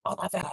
all of it.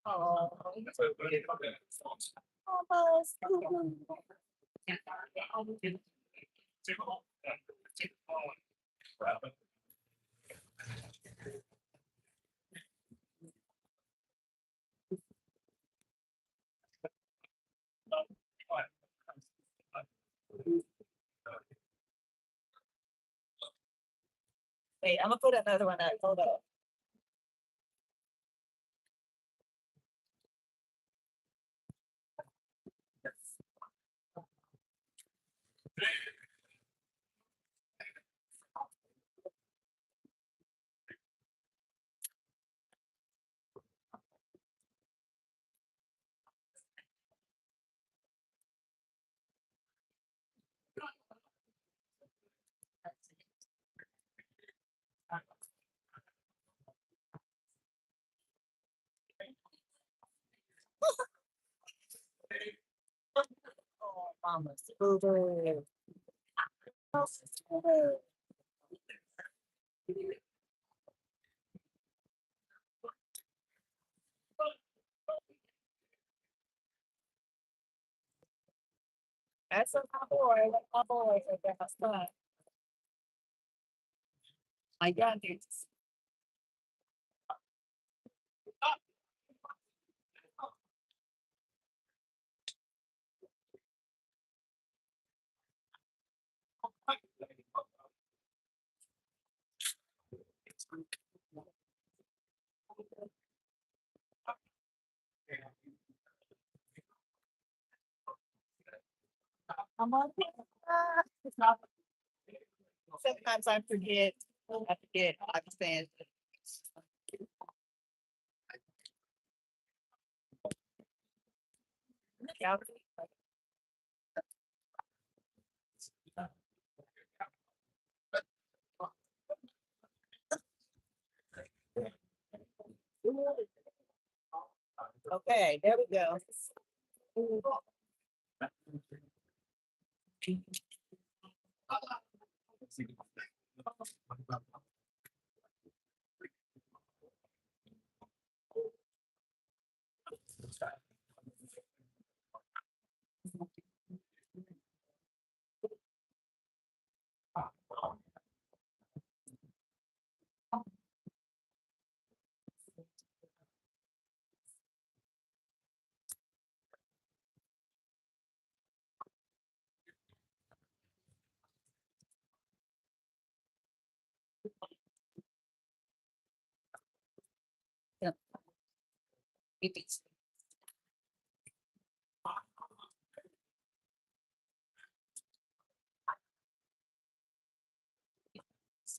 Oh, almost. Wait, I'm gonna put another one up. Hold up. Oh, mama's boo-boo. Boo-boo. That's my boy. That's my boy. That's my son. My youngest. I'm on. Sometimes I forget. I forget. I understand. Yeah. Okay, there we go. Yeah. It's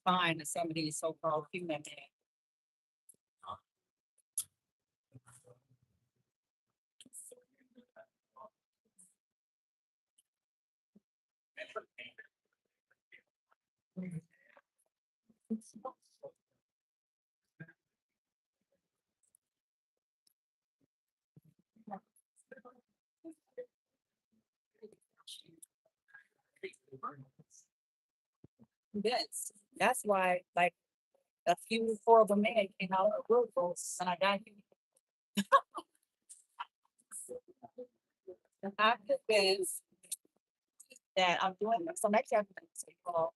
fine to some of these so-called human beings. Yes, that's why, like, a few horrible men came out of real close, and I got I'm convinced that I'm doing some extra people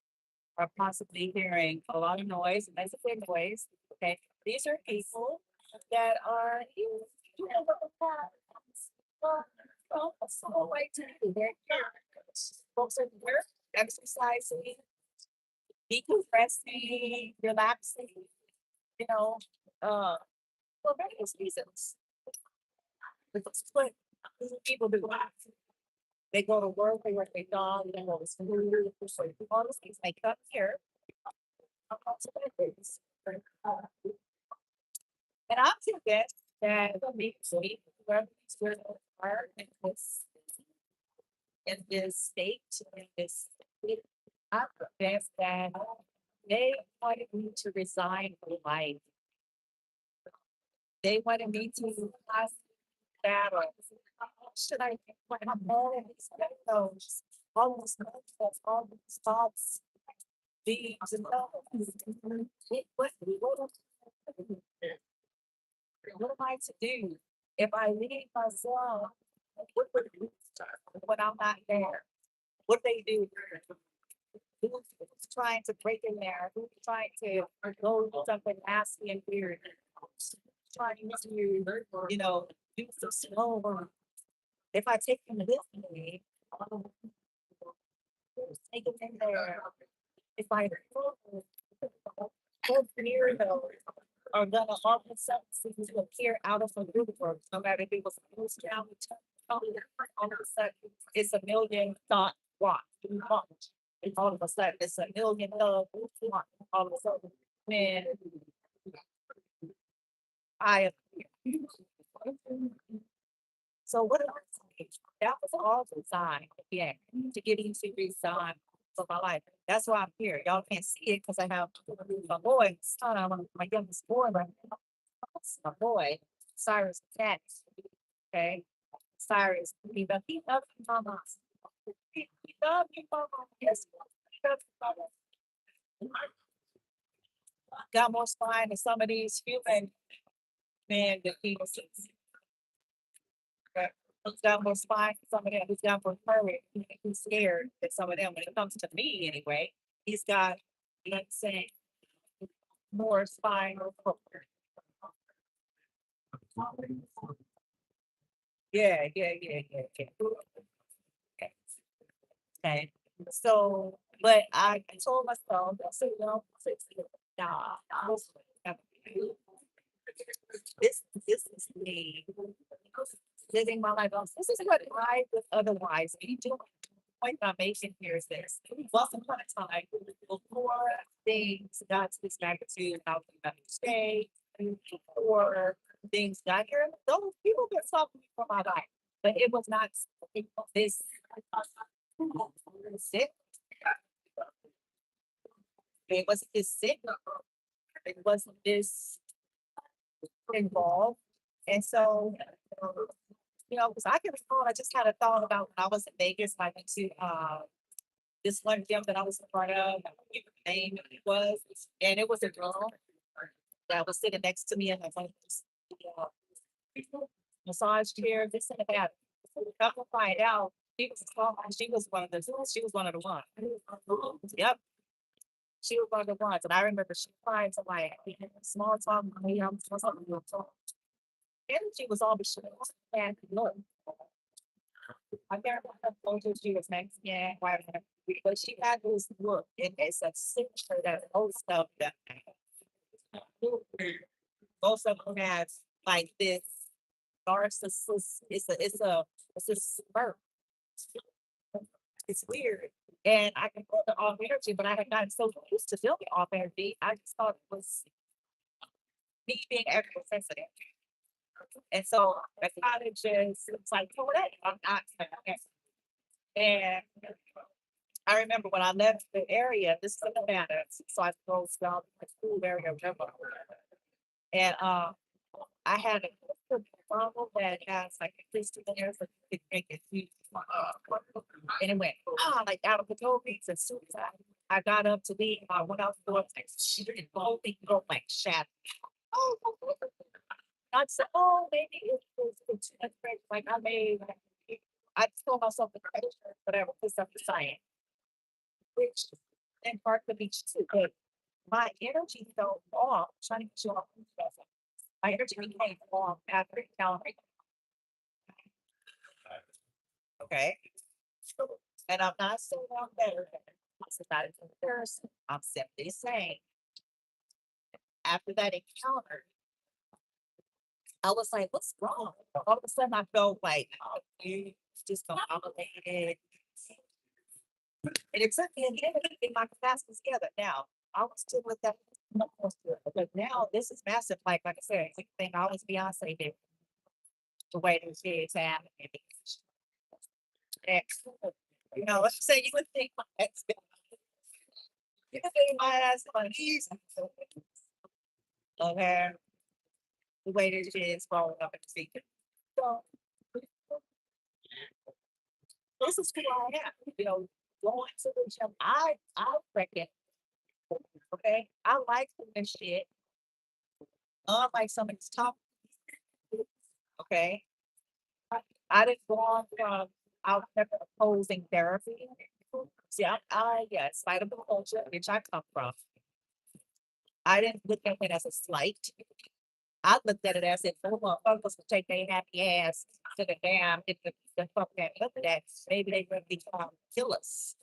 are possibly hearing a lot of noise, and that's a big noise. Okay, these are people that are a small way to do. They're here. Folks are here exercising, decompressing, relaxing, you know, for various reasons. Because what people do, they go to work, they work their job, they go to school, all those things. They come here. And I'm thinking that maybe whoever these girls are in this state, in this state, I'm convinced that they wanted me to resign from life. They wanted me to pass battle. Should I when I'm all of these windows, all these windows, all these thoughts, beings and what am I to do if I leave myself? What would when I'm not there? What they do? Who's trying to break in there? Who's trying to go do something nasty and weird? Trying to, do some slow work. If I take them with me, take them in there. If I go near them, are gonna all of a sudden seem to appear out of a woodwork, no matter if it was a loose down, all of a sudden it's a million dot watt. And all of a sudden it's a million watt. All of a sudden, man, I so what did I say? That was all designed, yeah, to get you to resign for my life. That's why I'm here. Y'all can't see it because I have a boy, son, my youngest boy right now. A boy, Cyrus Cat. Okay. Cyrus, he loves you, mama. He loves you, mama. Yes, he loves you, mama. Got more spine than some of these human men that people see. He's got more spine than some of them. He's got more courage. He's scared than some of them. When it comes to me, anyway, he's got, let's say, more spine or courage. Yeah. Okay. Okay. So, but I told myself, I said, nah, this is me living my life. This is what I would otherwise be doing. The point I'm making here is this. Once upon a time, before things got to this magnitude, how we got to stay, before things got here, those people been talking for my life. But it was not this sick. It wasn't this sick. It wasn't this involved. And so, because I can recall, I just had a thought about when I was in Vegas, I went to this one gym that I was a part of, I don't remember the name it was, and it was a girl that was sitting next to me in the uh, massage chair, this and that. Come to find out, she was one of the ones. Yep. She was one of the ones. And I remember she tried to like small talk with me. I'm talking real talk. Energy was all the shit. And look, I can't remember if she was Mexican, white, but she had this look, and it's a signature that most of them, most of them has like this narcissist. It's a smirk. It's weird. And I can feel the off energy, but I had gotten so used to feeling off energy. I just thought it was me being extra sensitive. And so the cottages, it's like, oh, that I'm not. And I remember when I left the area, this is in Nevada, so I drove down the school area, whatever. And I had a bottle that has like a crystal in there, so you could make it huge. And it went like out of control beats. As soon as I got up to leave, I went out the door, like, the whole thing go like shattered. Oh, I said, oh, maybe it's too much pressure. Like I told myself the pressure, whatever, put stuff aside, which in part could be too. But my energy felt off, trying to get you off. My energy became off after encountering. Okay. And I'm not saying I'm better. I'm not a comparison. I'm simply saying after that encounter, I was like, what's wrong? All of a sudden I felt like, oh, it's just obligated. And it took me a minute to get my capacity together. Now, I was still with that. But now this is massive. Like I said, I think always Beyonce did the way that she is happening. You know, let's say you would think you would think my ass on easy. Okay. The way that she is falling up in the speaker. So this is who I am. You know, going to the gym. I reckon, okay, I like this shit. Unlike some of these top, okay. I didn't go on from out there opposing therapy. See, yeah, spite of the culture which I come from, I didn't look at it as a slight. I looked at it as if oh, motherfuckers would take their happy ass to the dam if the fuck that look at that. Maybe they would become killers.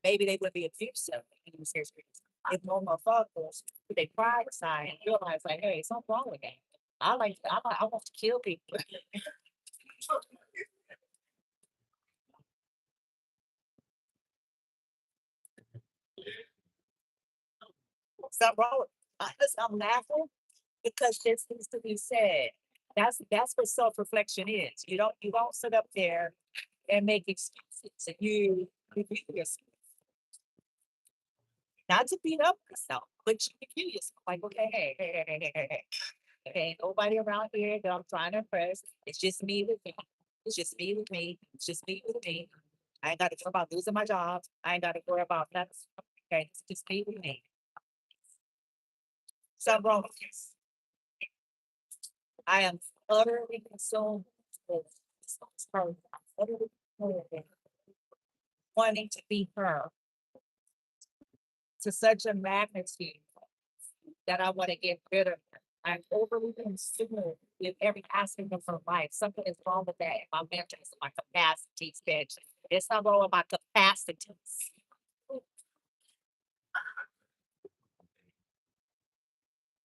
Maybe they would be abusive in these histories. If more motherfuckers put their pride aside and realize like, hey, something wrong with that. I want to kill people. Something wrong with I'm laughing because this needs to be said. That's what self-reflection is. You don't sit up there and make excuses and you review yourself. Not to beat up yourself, but you review yourself. Like, okay, hey. Okay, nobody around here that I'm trying to impress. It's just me with me. It's just me with me. It's just me with me. I ain't got to worry about losing my job. I ain't got to worry about nothing. Okay, it's just me with me. Something wrong with this. I am utterly consumed with this person. Utterly consumed with wanting to be her to such a magnitude that I want to get rid of her. I'm overly consumed with every aspect of her life. Something is wrong with that. My mental, my capacities, bitch. It's not wrong with my capacities.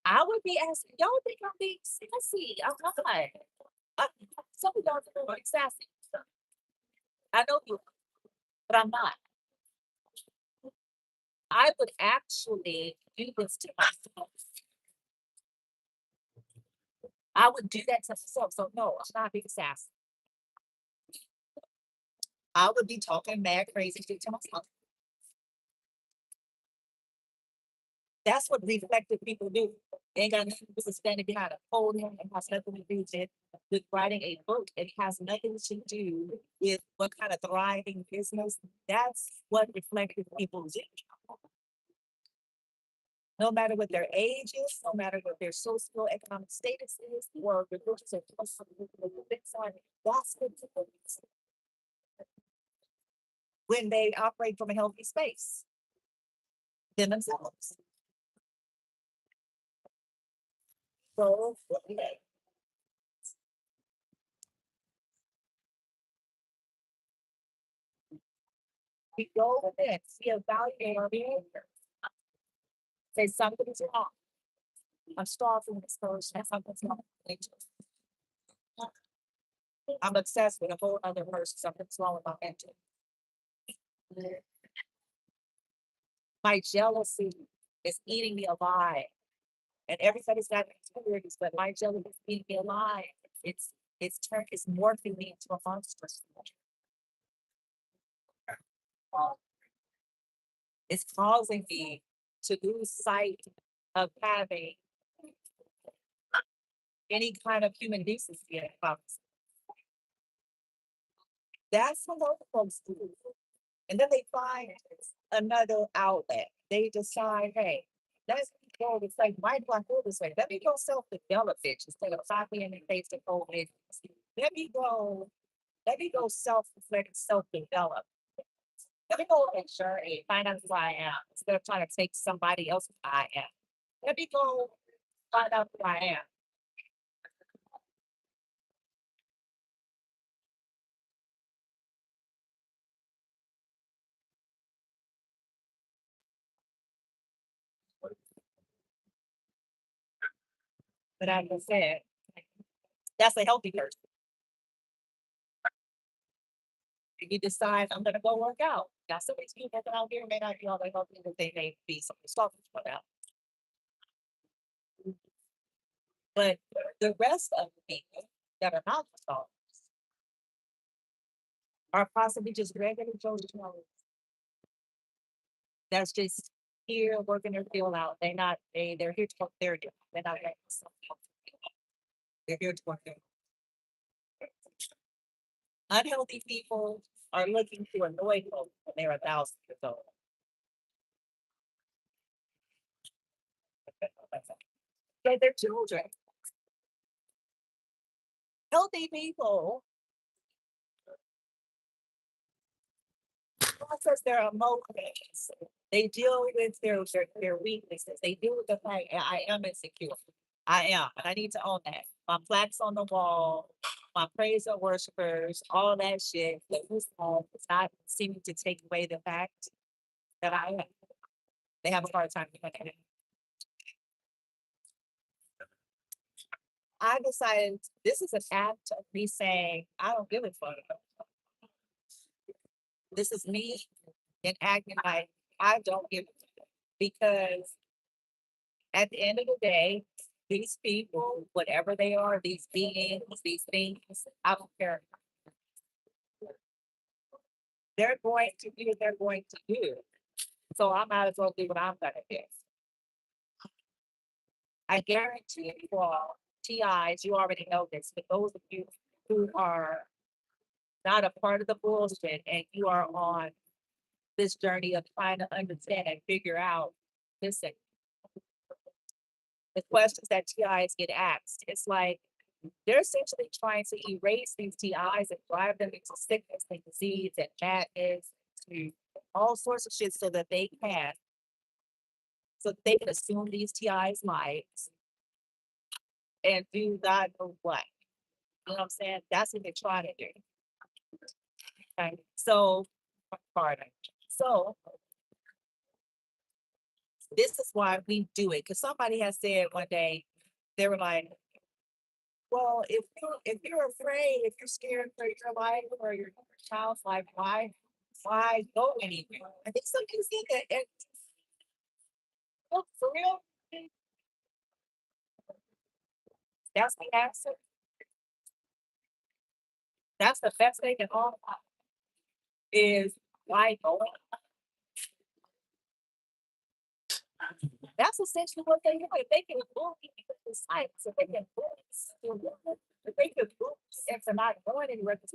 I would be asking, y'all think I'm being sassy. I'm not. Some of y'all think I'm sassy. I know you, but I'm not. I would actually do this to myself. I would do that to myself. So no, I'm not being sassy. I would be talking mad crazy shit to myself. That's what reflective people do. They ain't got nothing to do with standing behind a podium. It has nothing to do with writing a book. It has nothing to do with what kind of thriving business. That's what reflective people do. No matter what their age is, no matter what their socioeconomic status is, or religious or that's what people do when they operate from a healthy space than themselves. So we go within, see evaluate our behavior. Say something's wrong. I'm starving this person. Something's wrong. I'm obsessed with a whole other person. Something's wrong with my mental. My jealousy is eating me alive. And everybody's got insecurities, but my jealousy is eating me alive. It's morphing me into a monster. It's causing me to lose sight of having any kind of human decency in it. That's what those folks do. And then they find another outlet. They decide, hey, let's go. It's like, why do I feel this way? Let me go self-develop it instead of copying and pasting old it. Let me go, let me go self-reflect, self-develop. Let me go and journey, find out who I am instead of trying to take somebody else who I am. Let me go find out who I am. But as I said, that's a healthy person. If you decide I'm gonna go work out, got some of these people that out here may not be all that healthy, but they may be some selfish for that. But the rest of the people that are not selfish are possibly just regular Joe Joes. That's just here working their field out. They're here to work their deal. They're not like they're here to work their unhealthy people are looking to annoy folks when they're 1,000 years old. They're children. Healthy people process their emotions. They deal with their weaknesses. They deal with the fact I am insecure. I am, and I need to own that. My plaques on the wall, my praise and worshipers, all that shit. It's not seeming to take away the fact that I am. They have a hard time doing it. I decided this is an act of me saying, I don't give a fuck. This is me and acting like I don't give a fuck. Because at the end of the day, these people, whatever they are, these beings, these things, I don't care. They're going to do what they're going to do. So I might as well do what I'm gonna do. I guarantee you all, TIs, you already know this, but those of you who are not a part of the bullshit and you are on this journey of trying to understand and figure out, listen, the questions that TIs get asked, it's like they're essentially trying to erase these TIs and drive them into sickness and disease and madness, to all sorts of shit so that they can assume these TIs' lives and do God knows what. You know what I'm saying? That's what they're trying to do. Okay. So, pardon. So, this is why we do it. Because somebody has said one day, they were like, well, if you're afraid, if you're scared for your life or your child's life, why go anywhere? I think some people think that look, for real, that's the answer. That's the best thing in all is why go. That's essentially what they do. If they can bully the science, if they can bully, if they can bully into not going anywhere, because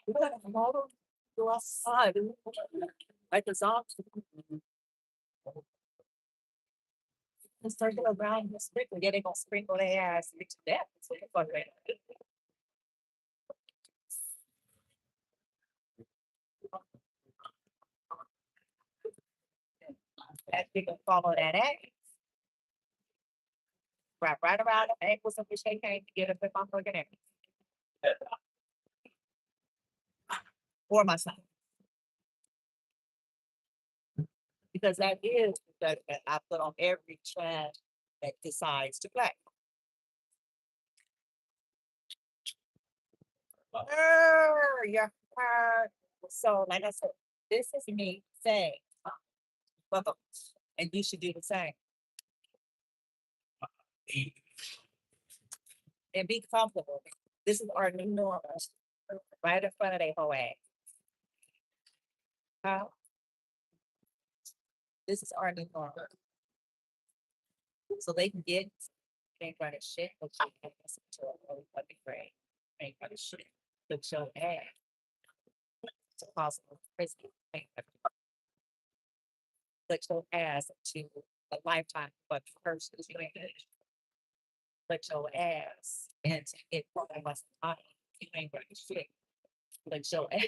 we're gonna model go outside like the zombies. And circle around the sprinkle, yeah, they gonna sprinkle their ass to death. So fuck that. That they can follow that act. Wrap right around the ankles of which they came to get up in my fucking ankle. Or my son. Because that is that I put on every child that decides to play. Yeah. So, like I said, this is me saying, welcome, and you should do the same. And be comfortable. This is our new normal. Right in front of their whole ass. Huh? This is our new normal. So they can get ain't running shit, but you can listen to a really fucking great. Ain't running shit. But your ass to possible prison. But your ass to a lifetime but person you ain't but your ass and to get one of us time. You ain't running shit. But your ass.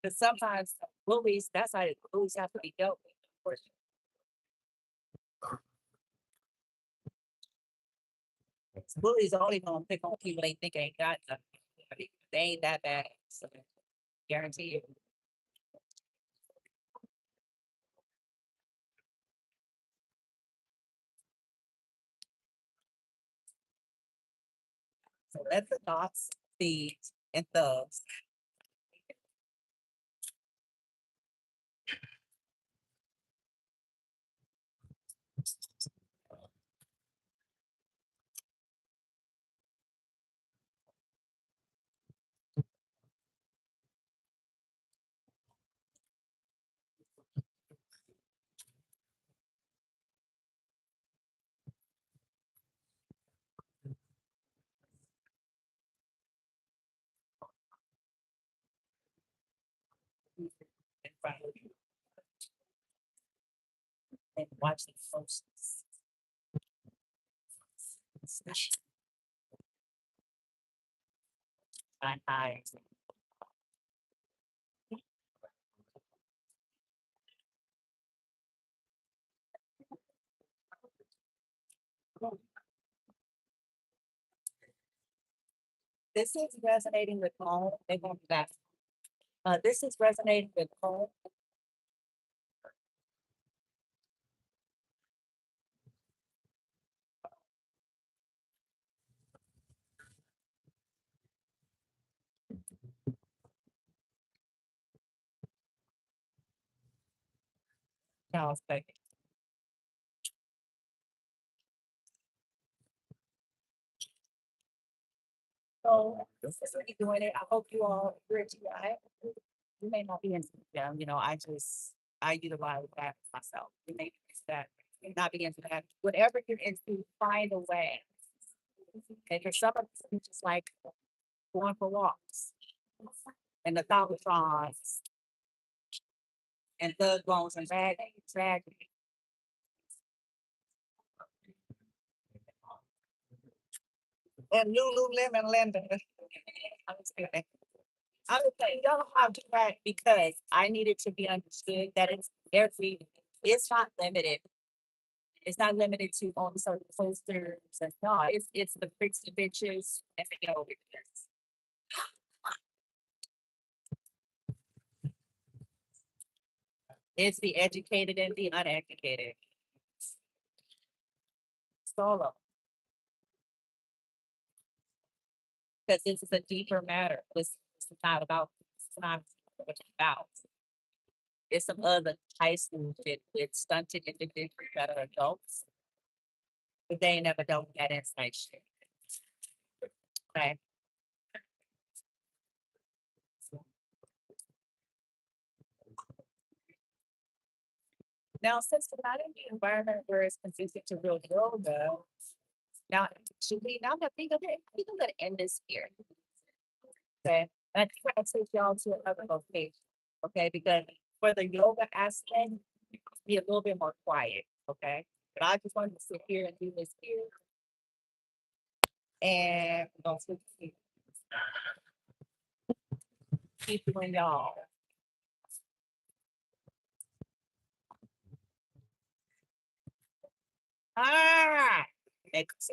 Because sometimes bullies, that's how bullies have to be dealt with. Bullies only gonna pick on people they think ain't got nothing. They ain't that bad. So guarantee you. So let the thoughts, seeds, and thugs in front of you and watch the process. My eyes. This is resonating with home. They're going back. This is resonating with home. Now, so this is really doing it. I hope you all agree to it. You may not be into them, I utilize that myself. You may be into that, you may not be into that. Whatever you're into, find a way. And for some of us, it's just like going for walks and the thoughts and thug bones and dragging. And Lululemon Linda. I'm just kidding. I would say, y'all have to track because I needed to be understood that it's not limited. It's not limited to only certain posters and no, it's the freaks, the bitches, and the over. It's the educated and the uneducated. Solo. Because this is a deeper matter. This is not about it's not what it's about. It's some other high school shit with stunted individuals that are adults, but they ain't never done that inside shit. Okay. Now, since we're not in the environment where it's consistent to real yoga, now should we now that think of it, we can let end this here. Okay. And I think I take y'all to another location. Okay, because for the yoga aspect, be a little bit more quiet. Okay. But I just wanted to sit here and do this here. And we're gonna keep doing y'all. Ah, next.